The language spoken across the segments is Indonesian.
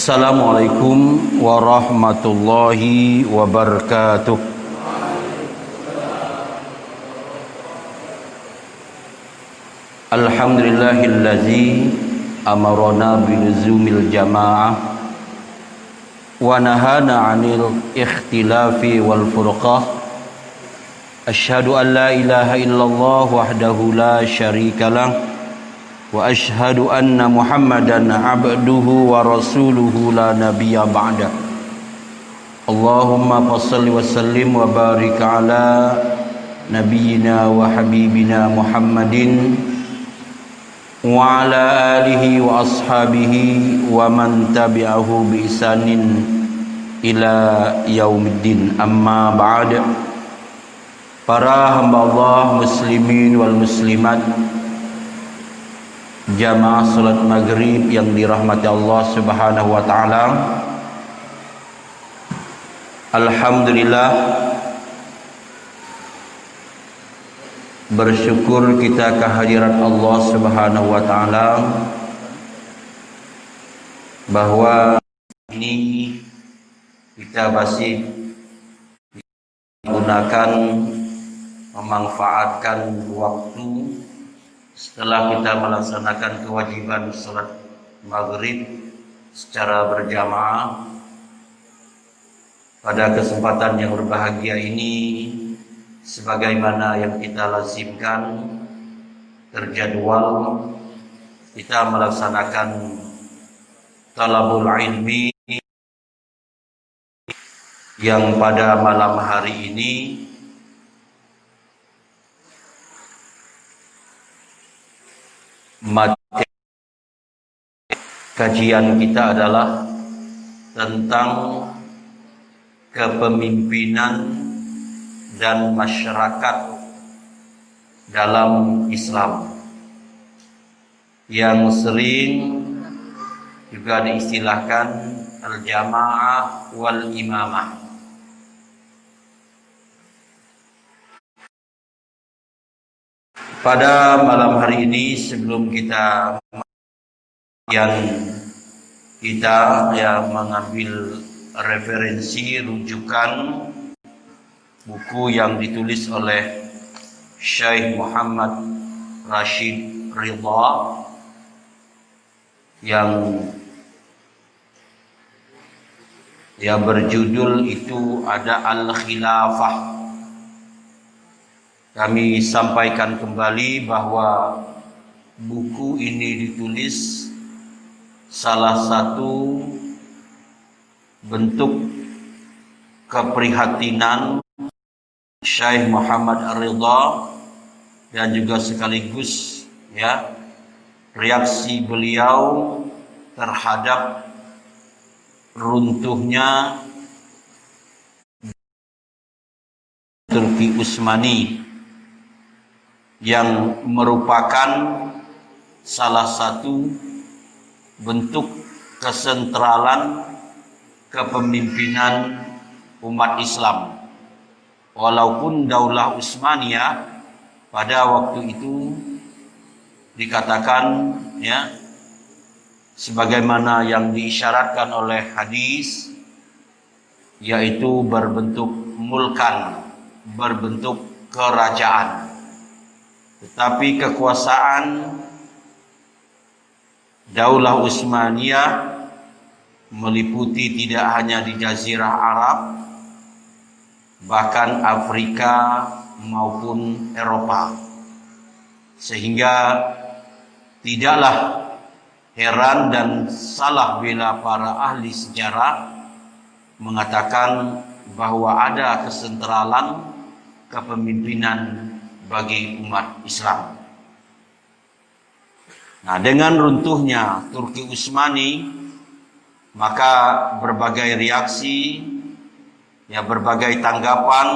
Assalamualaikum warahmatullahi wabarakatuh. Alhamdulillahillazi amarona biluzumil jamaah wa nahana 'anil ikhtilafi wal furqah. Asyhadu an la ilaha illallah wahdahu la syarikalah wa asyhadu anna Muhammadan abduhu wa rasuluhu la nabiyya ba'da. Allahumma shalli wa sallim wa barik ala nabiyyina wa habibina Muhammadin wa ala alihi wa ashabihi wa man tabi'ahu bi ihsanin ila yaumiddin. Amma ba'd. Para hamba Allah muslimin wal muslimat, jamaah salat maghrib yang dirahmati Allah subhanahu wa ta'ala, alhamdulillah, bersyukur kita kehadiran Allah subhanahu wa ta'ala bahwa ini kita masih menggunakan, memanfaatkan waktu setelah kita melaksanakan kewajiban salat maghrib secara berjamaah. Pada kesempatan yang berbahagia ini, sebagaimana yang kita lazimkan, terjadwal kita melaksanakan talabul ilmi yang pada malam hari ini materi kajian kita adalah tentang kepemimpinan dan masyarakat dalam Islam, yang sering juga diistilahkan al-jamaah wal imamah. Pada malam hari ini, sebelum kita mengambil referensi rujukan buku yang ditulis oleh Syekh Muhammad Rashid Ridha yang berjudul itu ada Al-Khilafah. Kami sampaikan kembali bahwa buku ini ditulis salah satu bentuk keprihatinan Syekh Muhammad Ridha dan juga sekaligus reaksi beliau terhadap runtuhnya Turki Utsmani, yang merupakan salah satu bentuk kesentralan kepemimpinan umat Islam. Walaupun Daulah Utsmaniyah pada waktu itu dikatakan sebagaimana yang diisyaratkan oleh hadis, yaitu berbentuk mulkan, berbentuk kerajaan. Tetapi kekuasaan Daulah Utsmaniyah meliputi tidak hanya di Jazirah Arab, bahkan Afrika maupun Eropa. Sehingga tidaklah heran dan salah bila para ahli sejarah mengatakan bahwa ada kesentralan kepemimpinan bagi umat Islam. Nah, dengan runtuhnya Turki Utsmani, maka berbagai reaksi, berbagai tanggapan,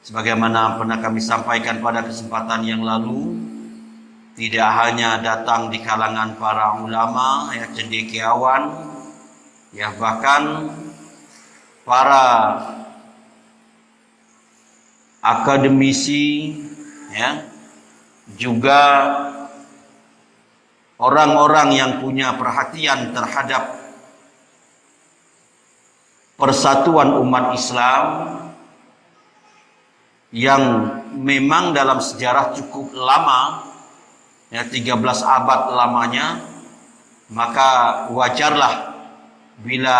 sebagaimana pernah kami sampaikan pada kesempatan yang lalu, tidak hanya datang di kalangan para ulama, cendekiawan, bahkan para akademisi, juga orang-orang yang punya perhatian terhadap persatuan umat Islam yang memang dalam sejarah cukup lama, ya 13 abad lamanya, maka wajarlah bila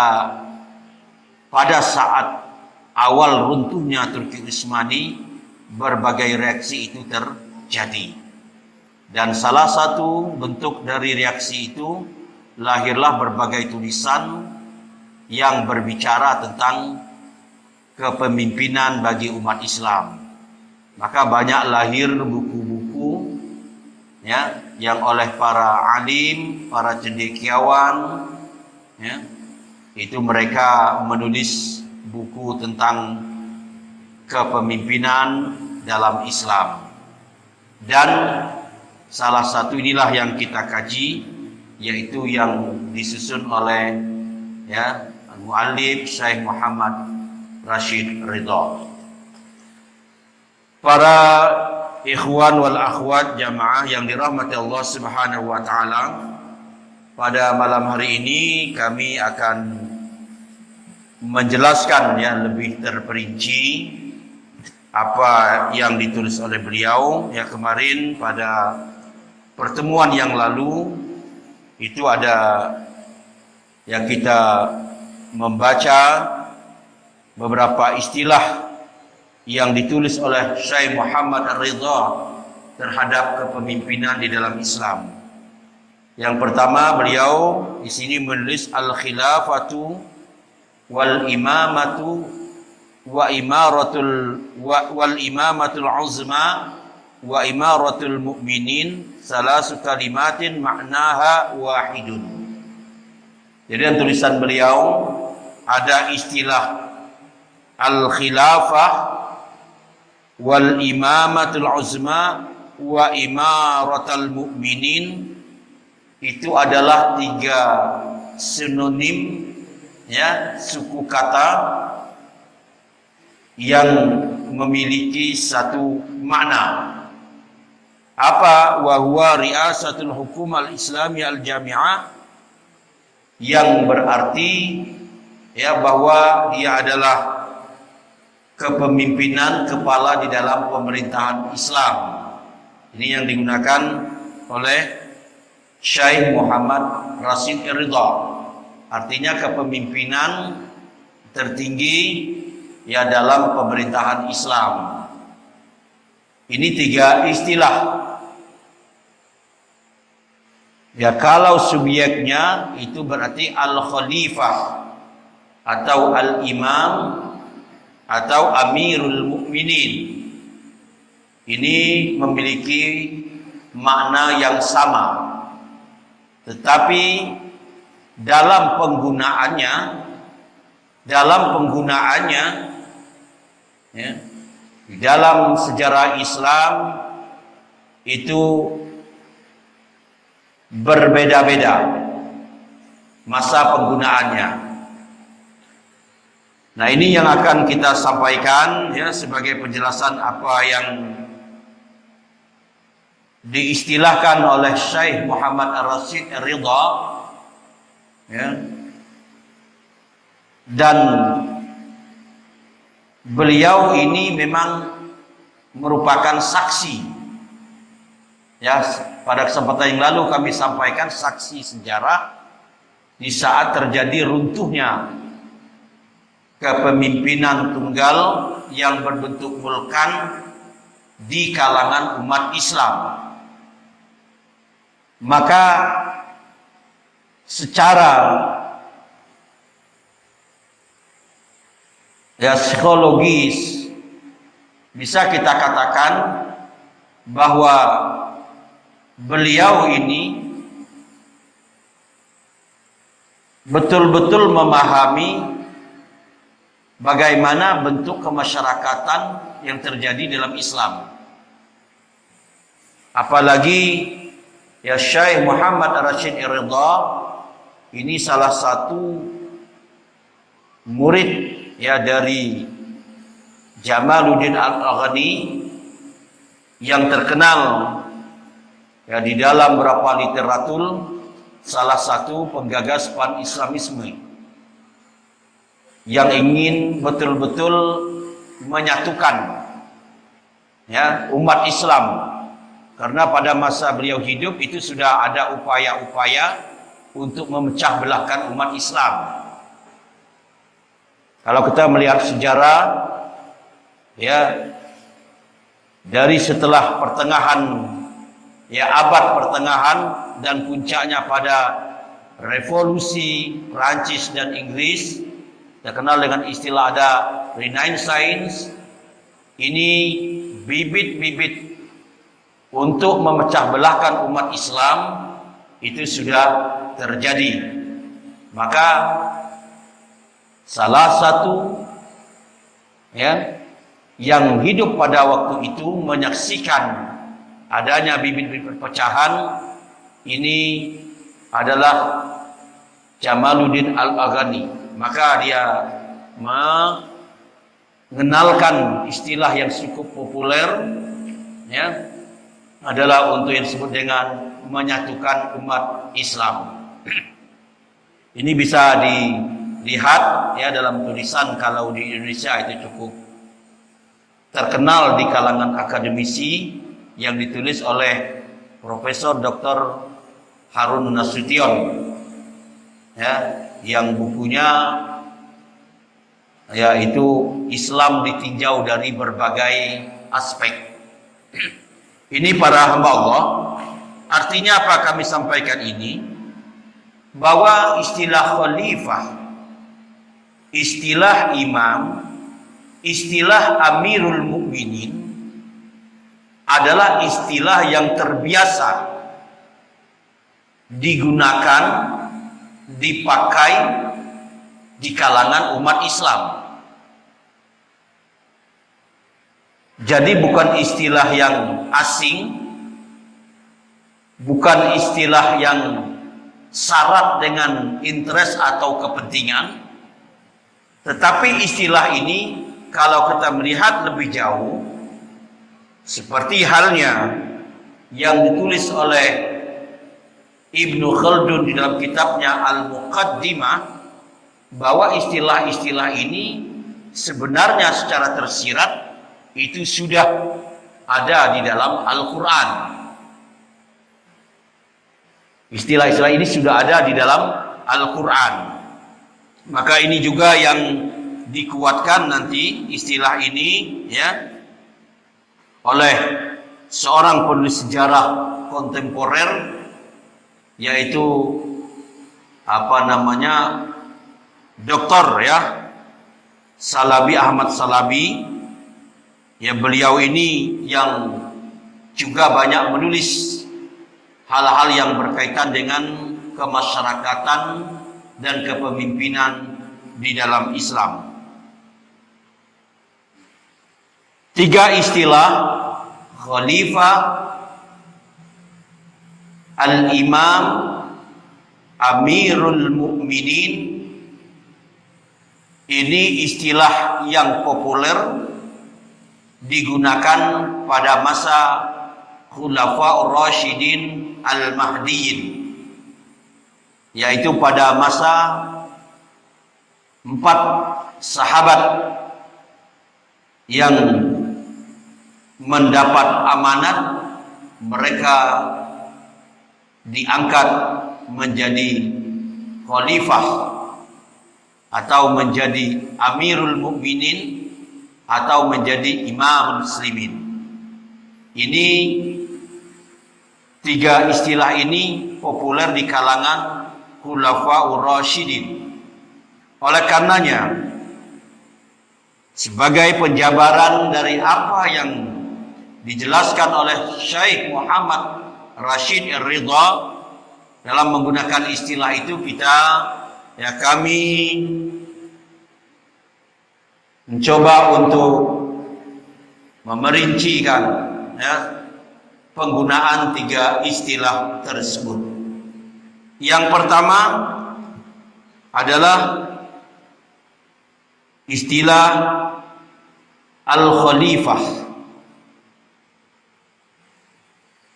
pada saat awal runtuhnya Turki Utsmani berbagai reaksi itu terjadi. Dan salah satu bentuk dari reaksi itu lahirlah berbagai tulisan yang berbicara tentang kepemimpinan bagi umat Islam. Maka banyak lahir buku-buku, ya, yang oleh para alim, para cendekiawan, ya, itu mereka menulis buku tentang kepemimpinan dalam Islam. Dan salah satu inilah yang kita kaji, yaitu yang disusun oleh, ya, Muallif Syekh Muhammad Rashid Ridha. Para ikhwan wal akhwat jamaah yang dirahmati Allah Subhanahu wa taala, pada malam hari ini kami akan menjelaskan, ya, lebih terperinci apa yang ditulis oleh beliau. Ya, kemarin pada pertemuan yang lalu itu ada yang kita membaca beberapa istilah yang ditulis oleh Syekh Muhammad Ridha terhadap kepemimpinan di dalam Islam. Yang pertama, beliau di sini menulis al-khilafatu wal imamatu wa imaratul wal imamatul uzma wa imaratul mu'minin salasu kalimatin ma'naha wahidun. Jadi dalam tulisan beliau ada istilah al-khilafah wal imamatul uzma wa imaratul mu'minin. Itu adalah 3 sinonim, ya, suku kata yang memiliki satu makna. Apa? Wa huwa riasatul hukum al-islami al-jami'ah, yang berarti, ya, bahwa dia adalah kepemimpinan kepala di dalam pemerintahan Islam. Ini yang digunakan oleh Syekh Muhammad Rashid Ridha. Artinya kepemimpinan tertinggi, ya, dalam pemerintahan Islam. Ini 3 istilah. Ya, kalau subjeknya itu berarti al-khalifah atau al-imam atau amirul mukminin. Ini memiliki makna yang sama, tetapi dalam penggunaannya, ya, di dalam sejarah Islam itu berbeda-beda masa penggunaannya. Nah, ini yang akan kita sampaikan, ya, sebagai penjelasan apa yang diistilahkan oleh Syekh Muhammad Rashid Ridha, ya. Dan beliau ini memang merupakan saksi, ya. Pada kesempatan yang lalu kami sampaikan saksi sejarah di saat terjadi runtuhnya kepemimpinan tunggal yang berbentuk vulkan di kalangan umat Islam. Maka secara, ya, psikologis bisa kita katakan bahwa beliau ini betul-betul memahami bagaimana bentuk kemasyarakatan yang terjadi dalam Islam. Apalagi, ya, Syekh Muhammad Rashid Ridha ini salah satu murid, ya, dari Jamaluddin Al-Aghani yang terkenal, ya, di dalam beberapa literatur, salah satu penggagas pan-Islamisme. yang ingin betul-betul menyatukan ya umat Islam, karena pada masa beliau hidup itu sudah ada upaya-upaya untuk memecah belahkan umat Islam. Kalau kita melihat sejarah ya, dari setelah pertengahan ya abad pertengahan dan puncaknya pada revolusi Prancis dan Inggris, terkenal dengan istilah ada Renaissance, ini bibit-bibit untuk memecah belahkan umat Islam itu sudah terjadi. Maka salah satu ya yang hidup pada waktu itu menyaksikan adanya bibit-bibit perpecahan ini adalah Jamaluddin Al-Afghani. Maka dia mengenalkan istilah yang cukup populer ya, adalah untuk yang disebut dengan menyatukan umat Islam. Ini bisa dilihat ya dalam tulisan, kalau di Indonesia itu cukup terkenal di kalangan akademisi, yang ditulis oleh Profesor Dr. Harun Nasution ya, yang bukunya yaitu Islam ditinjau dari berbagai aspek. Ini para hamba Allah, artinya apa kami sampaikan ini? Bahwa istilah khalifah, istilah imam, istilah amirul mukminin adalah istilah yang terbiasa digunakan, dipakai di kalangan umat Islam. Jadi bukan istilah yang asing, bukan istilah yang syarat dengan interest atau kepentingan, tetapi istilah ini kalau kita melihat lebih jauh, seperti halnya yang ditulis oleh Ibnu Khaldun di dalam kitabnya Al-Muqaddimah, bahwa istilah-istilah ini sebenarnya secara tersirat itu sudah ada di dalam Al-Quran. Istilah-istilah ini sudah ada di dalam Al-Quran. Maka ini juga yang dikuatkan nanti istilah ini ya oleh seorang penulis sejarah kontemporer, yaitu Dr. ya Salabi, Ahmad Salabi. Ya, beliau ini yang juga banyak menulis hal-hal yang berkaitan dengan kemasyarakatan dan kepemimpinan di dalam Islam. 3 istilah khalifah, al-imam, amirul mukminin, ini istilah yang populer digunakan pada masa Khulafaur Rasyidin Al-Mahdiyin, yaitu pada masa 4 sahabat yang mendapat amanat, mereka diangkat menjadi khalifah atau menjadi amirul mukminin atau menjadi imam muslimin. Ini 3 istilah ini populer di kalangan Khulafaur Rasyidin. Oleh karenanya, sebagai penjabaran dari apa yang dijelaskan oleh Syekh Muhammad Rashid Ridha dalam menggunakan istilah itu, kami mencoba untuk memerincikan penggunaan 3 istilah tersebut. Yang pertama adalah istilah al-khalifah.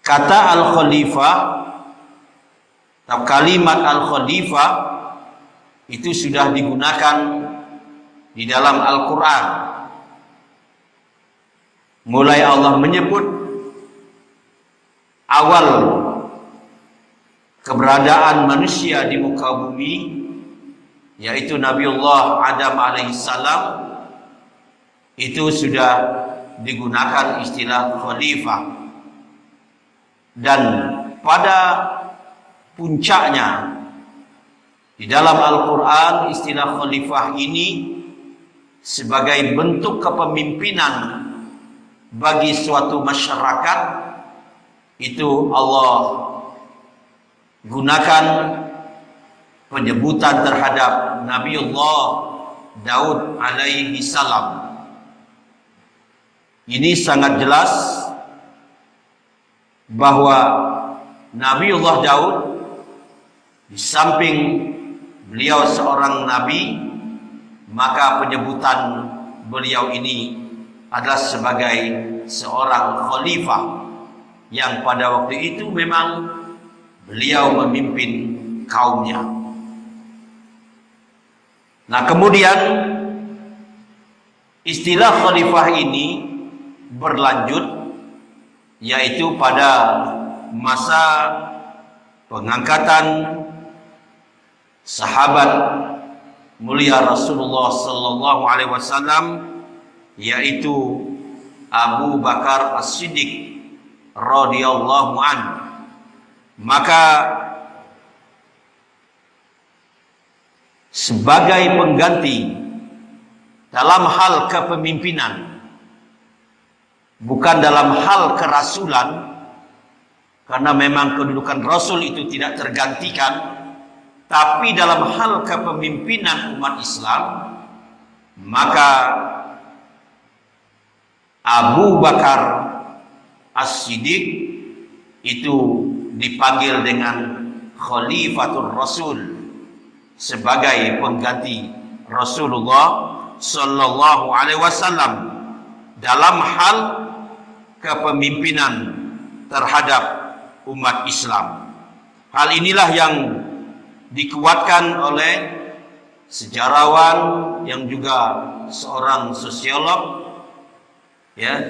Kata al-khalifah atau kalimat al-khalifah itu sudah digunakan di dalam Al-Quran. Mulai Allah menyebut awal keberadaan manusia di muka bumi, yaitu Nabiullah Adam alaihissalam, itu sudah digunakan istilah khalifah. Dan pada puncaknya di dalam Al-Quran, istilah khalifah ini sebagai bentuk kepemimpinan bagi suatu masyarakat, itu Allah gunakan penyebutan terhadap Nabiullah Daud alaihi salam. Ini sangat jelas bahwa Nabiullah Daud, di samping beliau seorang nabi, maka penyebutan beliau ini adalah sebagai seorang khalifah yang pada waktu itu memang beliau memimpin kaumnya. Nah, kemudian istilah khalifah ini berlanjut, yaitu pada masa pengangkatan sahabat mulia Rasulullah sallallahu alaihi wasallam, yaitu Abu Bakar As-Siddiq radhiyallahu anhu. Maka sebagai pengganti dalam hal kepemimpinan, bukan dalam hal kerasulan, karena memang kedudukan Rasul itu tidak tergantikan, tapi dalam hal kepemimpinan umat Islam, maka Abu Bakar As-Siddiq itu dipanggil dengan Khalifatul Rasul, sebagai pengganti Rasulullah sallallahu alaihi wasallam dalam hal kepemimpinan terhadap umat Islam. Hal inilah yang dikuatkan oleh sejarawan yang juga seorang sosiolog, ya,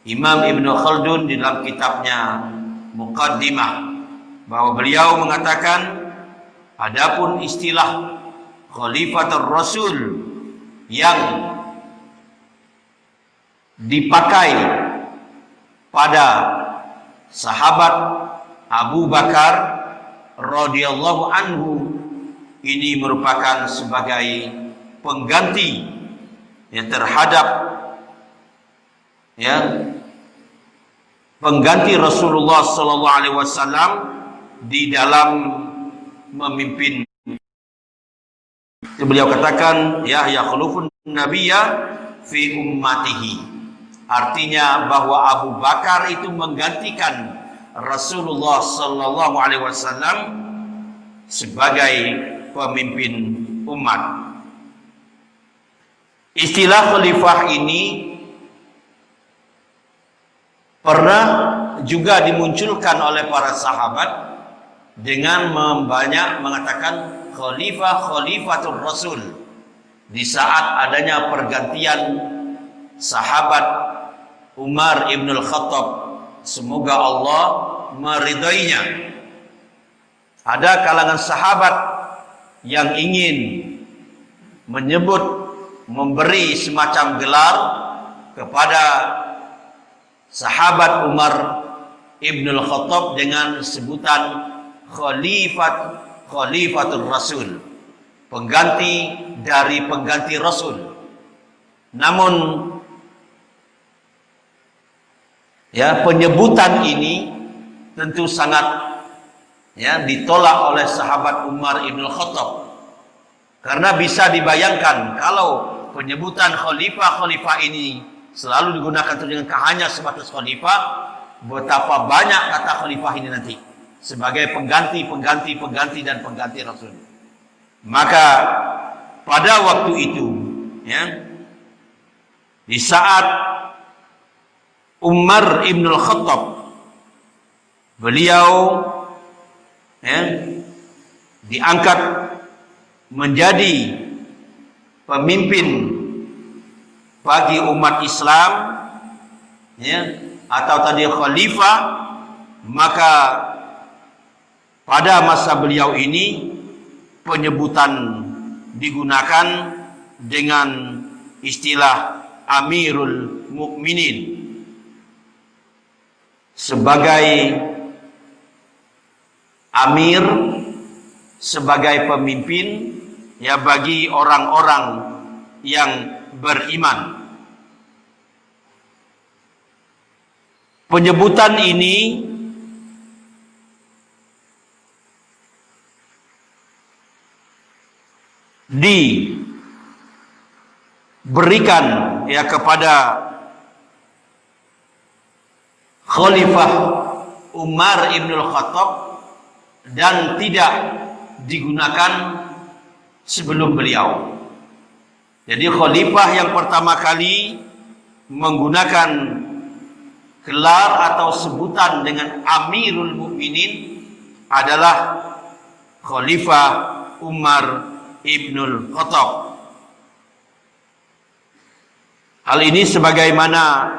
Imam Ibn Khaldun, di dalam kitabnya Muqaddimah, bahwa beliau mengatakan adapun istilah Khalifatul Rasul yang dipakai pada sahabat Abu Bakar radhiyallahu anhu ini merupakan sebagai pengganti yang terhadap, ya, pengganti Rasulullah sallallahu alaihi wasallam di dalam memimpin. Beliau katakan, ya khulufun nabiyya fi ummatihi. Artinya bahwa Abu Bakar itu menggantikan Rasulullah sallallahu alaihi wasallam sebagai pemimpin umat. Istilah khalifah ini pernah juga dimunculkan oleh para sahabat dengan banyak mengatakan Khalifatul Rasul di saat adanya pergantian sahabat Umar ibn al-Khattab, semoga Allah meridainya. Ada kalangan sahabat yang ingin menyebut, memberi semacam gelar kepada sahabat Umar ibn al-Khattab dengan sebutan Khalifatul Rasul, pengganti dari pengganti Rasul. Namun, ya, penyebutan ini tentu sangat, ya, ditolak oleh sahabat Umar ibn al-Khattab, karena bisa dibayangkan kalau penyebutan khalifah ini selalu digunakan dengan hanya sebatas khalifah, betapa banyak kata khalifah ini nanti sebagai pengganti dan pengganti Rasul. Maka pada waktu itu, ya, di saat Umar ibn al-Khattab, beliau, ya, diangkat menjadi pemimpin bagi umat Islam, ya, atau tadi khalifah, maka pada masa beliau ini penyebutan digunakan dengan istilah Amirul Mukminin sebagai amir, sebagai pemimpin, ya, bagi orang-orang yang beriman. Penyebutan ini diberikan, ya, kepada Khalifah Umar ibn al-Khattab dan tidak digunakan sebelum beliau. Jadi khalifah yang pertama kali menggunakan gelar atau sebutan dengan Amirul Mukminin adalah Khalifah Umar ibnul Khattab. Hal ini sebagaimana,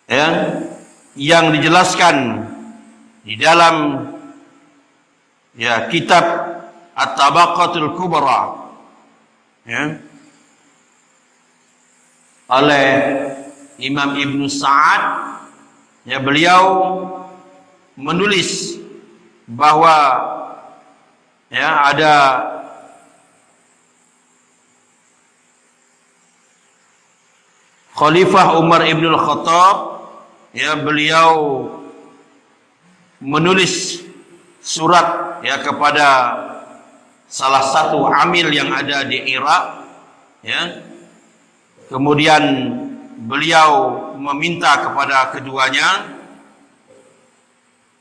ya, yang dijelaskan di dalam, ya, kitab At-Tabaqatul Kubra, ya, oleh Imam Ibnu Sa'ad, ya, beliau menulis bahwa, ya, ada Khalifah Umar ibn al-Khattab, ya, beliau menulis surat, ya, kepada salah satu amil yang ada di Irak, ya. Kemudian beliau meminta kepada keduanya,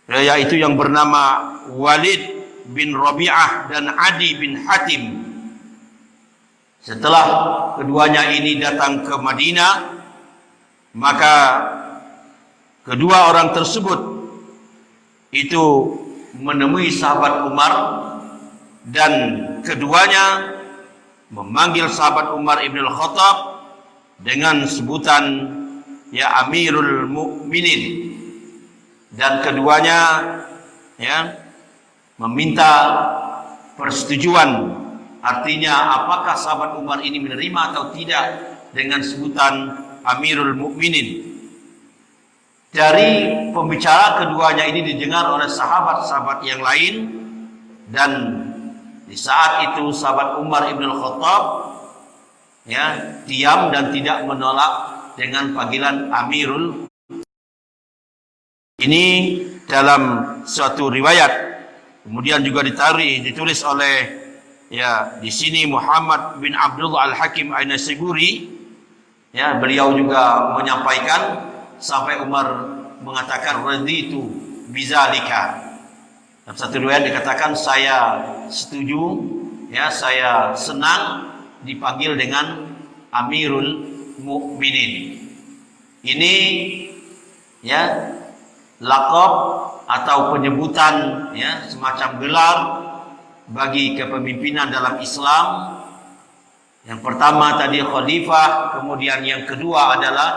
ya, yaitu yang bernama Walid bin Rabi'ah dan Adi bin Hatim. Setelah keduanya ini datang ke Madinah, maka kedua orang tersebut itu menemui sahabat Umar dan keduanya memanggil sahabat Umar ibn al-Khattab dengan sebutan, ya, Amirul Mukminin, dan keduanya, ya, meminta persetujuan, artinya apakah sahabat Umar ini menerima atau tidak dengan sebutan Amirul Mukminin. Dari pembicara keduanya ini didengar oleh sahabat-sahabat yang lain, dan di saat itu sahabat Umar ibn al-Khattab, ya, diam dan tidak menolak dengan panggilan Amirul. Ini dalam suatu riwayat. Kemudian juga ditulis oleh, ya, di sini Muhammad bin Abdullah Al-Hakim An-Naisaburi, ya, beliau juga menyampaikan sampai Umar mengatakan raditu bizalika. Dalam satu riwayat dikatakan saya setuju, ya, saya senang dipanggil dengan Amirul Mukminin. Ini, ya, laqab atau penyebutan, ya, semacam gelar bagi kepemimpinan dalam Islam. Yang pertama tadi khalifah, kemudian yang kedua adalah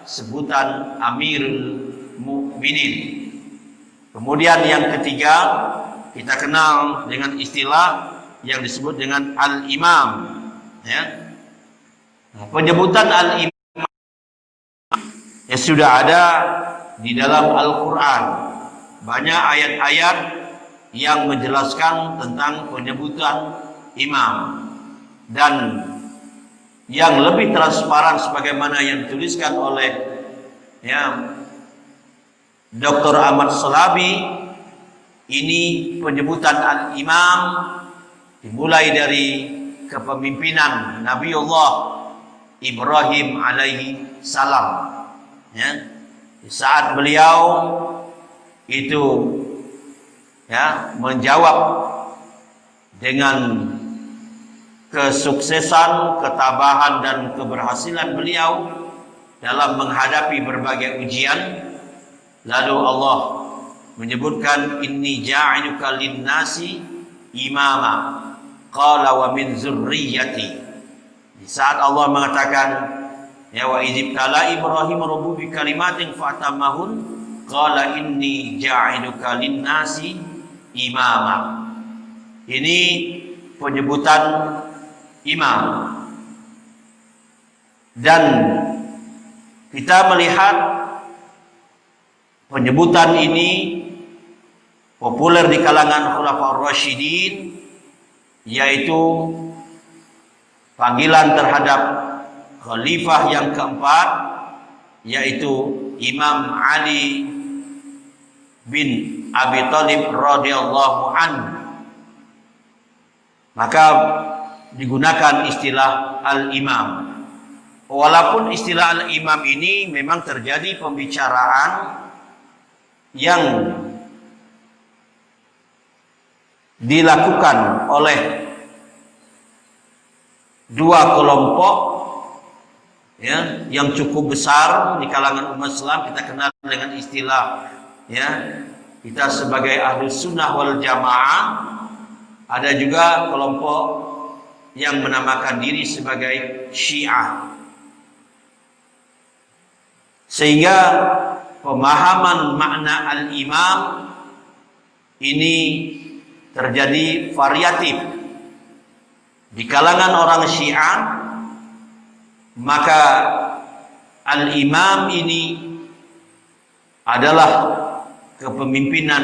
sebutan Amirul Mukminin. Kemudian yang ketiga kita kenal dengan istilah yang disebut dengan Al-Imam, ya. Nah, penyebutan Al-Imam, ya, sudah ada di dalam Al-Quran. Banyak ayat-ayat yang menjelaskan tentang penyebutan imam, dan yang lebih transparan sebagaimana yang dituliskan oleh, ya, Dr. Ahmad Salabi, ini penyebutan Al-Imam dimulai dari kepemimpinan Nabiullah Ibrahim alaihi salam, ya. Di saat beliau itu, ya, menjawab dengan kesuksesan, ketabahan dan keberhasilan beliau dalam menghadapi berbagai ujian, lalu Allah menyebutkan inni ja'iluka lin-nasi imama, qala wa min zurriyyati. Di saat Allah mengatakan ya wa idzibtala Ibrahim rabbuhu bi kalimatin fa'tamahun qala inni ja'iluka lin-nasi imama. Ini penyebutan imam. Dan kita melihat penyebutan ini populer di kalangan Khulafaur Rasyidin, yaitu panggilan terhadap khalifah yang keempat, yaitu Imam Ali bin Abi Thalib radhiyallahu anhu. Maka digunakan istilah al-imam. Walaupun istilah al-imam ini memang terjadi pembicaraan yang dilakukan oleh dua kelompok ya, yang cukup besar di kalangan umat Islam. Kita kenal dengan istilah ya, kita sebagai Ahlus Sunnah wal Jamaah. Ada juga kelompok yang menamakan diri sebagai Syiah. Sehingga pemahaman makna al-imam ini terjadi variatif. Di kalangan orang Syiah, maka al-imam ini adalah kepemimpinan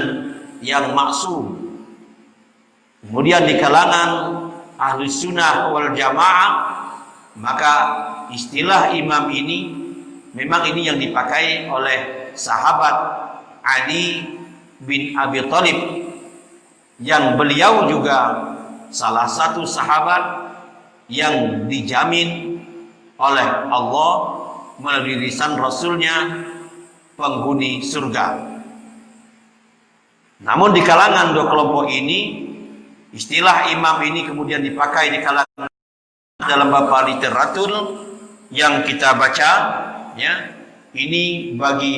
yang maksum. Kemudian di kalangan Ahlus Sunnah wal Jamaah, maka istilah imam ini memang ini yang dipakai oleh sahabat Ali bin Abi Thalib, yang beliau juga salah satu sahabat yang dijamin oleh Allah melalui lisan Rasulnya penghuni surga. Namun di kalangan dua kelompok ini, istilah imam ini kemudian dipakai di kalangan dalam beberapa literatur yang kita baca ya. Ini bagi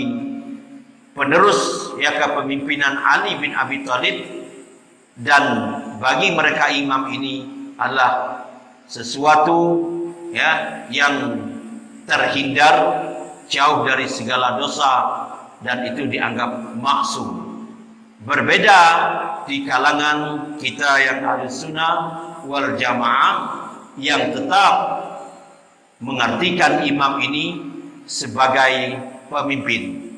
penerus ya kepemimpinan Ali bin Abi Thalib, dan bagi mereka imam ini adalah sesuatu ya yang terhindar jauh dari segala dosa dan itu dianggap maksum. Berbeda di kalangan kita yang Ahlus Sunnah wal Jamaah yang tetap mengartikan imam ini sebagai pemimpin.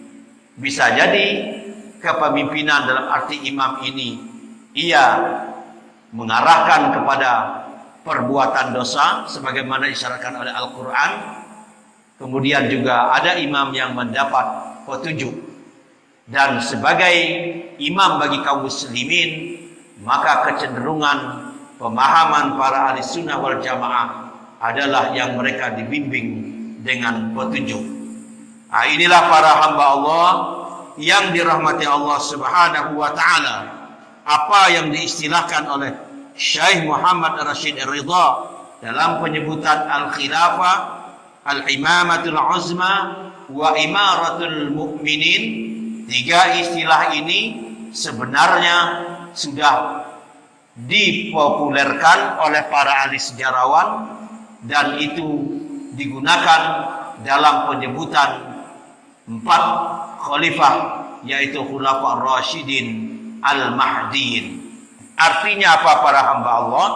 Bisa jadi kepemimpinan dalam arti imam ini ia mengarahkan kepada perbuatan dosa sebagaimana disyaratkan oleh Al-Quran. Kemudian juga ada imam yang mendapat petunjuk. Dan sebagai imam bagi kaum muslimin, maka kecenderungan pemahaman para ahli sunnah wal jamaah adalah yang mereka dibimbing dengan petunjuk. Nah, inilah para hamba Allah yang dirahmati Allah Subhanahu wa taala. Apa yang diistilahkan oleh Syekh Muhammad Rashid Ridha dalam penyebutan al-khilafah, al-imamatul uzma wa imaratul mu'minin. Tiga istilah ini sebenarnya sudah dipopulerkan oleh para ahli sejarawan, dan itu digunakan dalam penyebutan 4 khalifah, yaitu Khulafaur Rasyidin Al-Mahdiyin. Artinya apa para hamba Allah?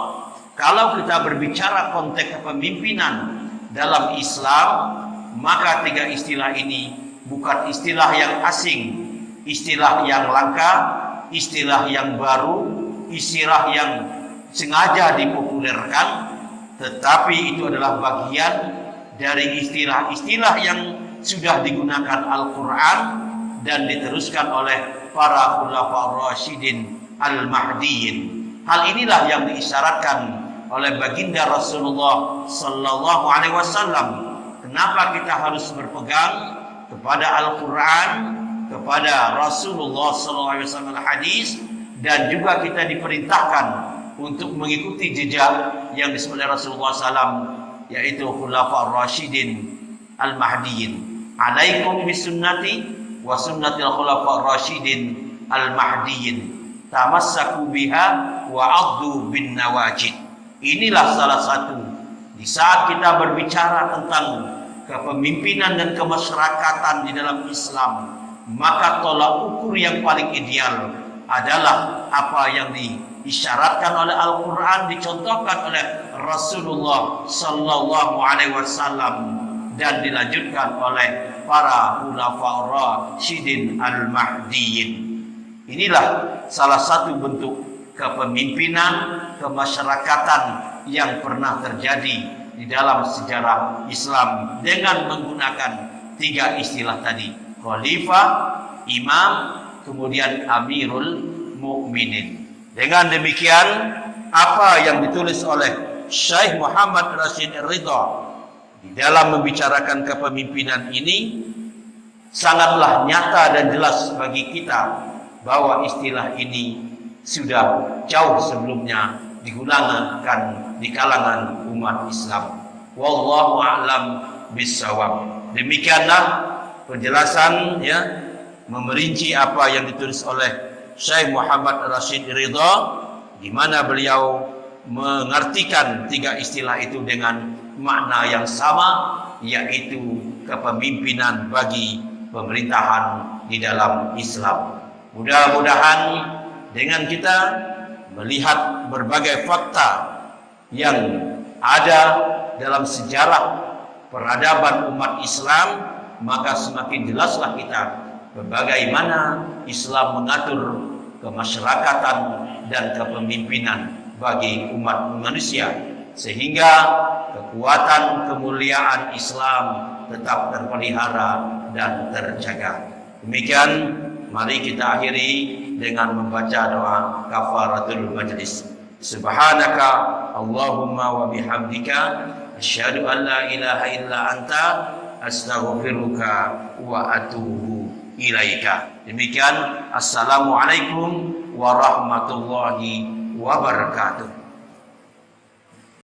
Kalau kita berbicara konteks kepemimpinan dalam Islam, maka tiga istilah ini bukan istilah yang asing, istilah yang langka, istilah yang baru, istilah yang sengaja dipopulerkan, tetapi itu adalah bagian dari istilah-istilah yang sudah digunakan Al-Quran dan diteruskan oleh para Khulafaur Rasyidin Al-Mahdiyin. Hal inilah yang diisyaratkan oleh baginda Rasulullah Sallallahu Alaihi Wasallam. Kenapa kita harus berpegang kepada Al-Quran, kepada Rasulullah SAW hadis, dan juga kita diperintahkan untuk mengikuti jejak yang disebut oleh Rasulullah SAW, yaitu Khulafaur Rasyidin Al-Mahdiyin. Alaikum bisunnati wa sunnatil Khulafaur Rasyidin Al-Mahdiyin, tamassaku biha wa addu bin nawajid. Inilah salah satu di saat kita berbicara tentang kepemimpinan dan kemasyarakatan di dalam Islam, maka tolak ukur yang paling ideal adalah apa yang diisyaratkan oleh Al-Quran, dicontohkan oleh Rasulullah Sallallahu Alaihi Wasallam, dan dilanjutkan oleh para khulafaur rasyidin al-mahdiyyin. Inilah salah satu bentuk kepemimpinan kemasyarakatan yang pernah terjadi di dalam sejarah Islam dengan menggunakan 3 istilah tadi: khalifah, imam, kemudian amirul mukminin. Dengan demikian, apa yang ditulis oleh Syekh Muhammad Rashid Ridha di dalam membicarakan kepemimpinan ini sangatlah nyata dan jelas bagi kita bahwa istilah ini sudah jauh sebelumnya digunakan di kalangan umat Islam. Wallahu a'lam bissawab. Demikianlah penjelasan memerinci apa yang ditulis oleh Syekh Muhammad Rashid Ridha, di mana beliau mengartikan 3 istilah itu dengan makna yang sama, yaitu kepemimpinan bagi pemerintahan di dalam Islam. Mudah-mudahan dengan kita melihat berbagai fakta yang ada dalam sejarah peradaban umat Islam, maka semakin jelaslah kita bagaimana Islam mengatur kemasyarakatan dan kepemimpinan bagi umat manusia, sehingga kekuatan kemuliaan Islam tetap terpelihara dan terjaga. Demikian, mari kita akhiri dengan membaca doa kafaratul majlis. Subhanaka Allahumma wa bihamdika asyhadu an la ilaha illa anta astaghfiruka wa atubu ilaika. Demikian, assalamualaikum warahmatullahi wabarakatuh.